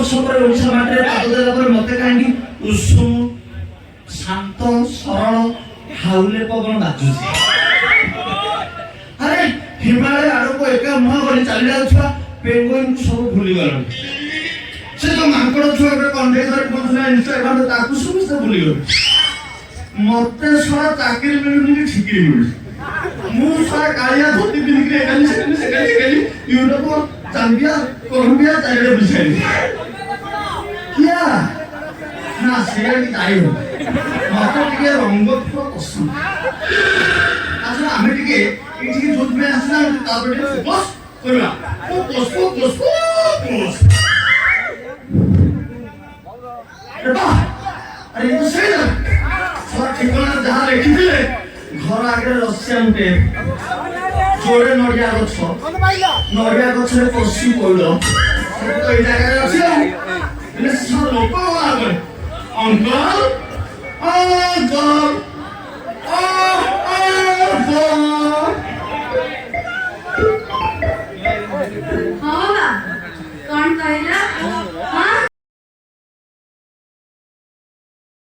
ବର୍ଷ ପରେ ଓଡ଼ିଶା ମାଟିରେ ପାଦ ଦେଲା ପରେ ମତେ କାହିଁକି ଉଷୁମ ଶାନ୍ତ ସରଳ ହାଉଲେ ପବନ ବାଜୁଛି। ଆରେ ହିମାଳୟ ଆଡ଼କୁ ଏକା ମୁହଁ କରି ଚାଲି ଯାଉଥିବା ପେଙ୍ଗୁଇନକୁ ସବୁ ଭୁଲିଗଲଣି। ସେ ଯୋଉ ମାଙ୍କଡ଼ ଛୁଆ ଗୋଟେ କଣ୍ଢେଇ ଧରି ପହଞ୍ଚିଲା ଇନଷ୍ଟାଗ୍ରାମରେ ତାକୁ ସମସ୍ତେ ଭୁଲିଗଲେ। ମତେ ଶଳା ଚାକିରି ମିଳୁନି କି ଠିକିରି ମିଳୁଛି। ମୁଁ ଶଳା କାଳିଆ ଧୋତି ପିନ୍ଧିକି ଏକାଲି ୟୁରୋପ ଜାମ୍ବିଆ କଲମ୍ବିଆ ଚାରିଆଡ଼େ ବୁଝାଇଲି କିଆ ନା ସେଇଆଡ଼େ ଯାଇ ହବ। ମତେ ଟିକେ ରଙ୍ଗ ଫୁଲ ପସନ୍ଦ। ତାଛଡ଼ା ଆମେ ଟିକେ ଏଇଠିକି ଯୋଉଥିପାଇଁ ଆସିଲା ତାପରେ ଟିକେ ଫୋକସ୍ କରିବା। ଆରେ ଏ ତ ସେଇଟା ଠିକଣା ଯାହା ଲେଖିଥିଲେ ଘର ଆଗରେ ରସିଆନ ଟେପ୍ ଯୋଡ଼େ ନଡ଼ିଆ ଗଛ ନଡ଼ିଆ ଗଛରେ ପଶି ପଇଲ ଏଇ ଜାଗାରେ ଅଛି ଆଉ ଲୋକ ଗଲା ପରେ ଅଙ୍କଲ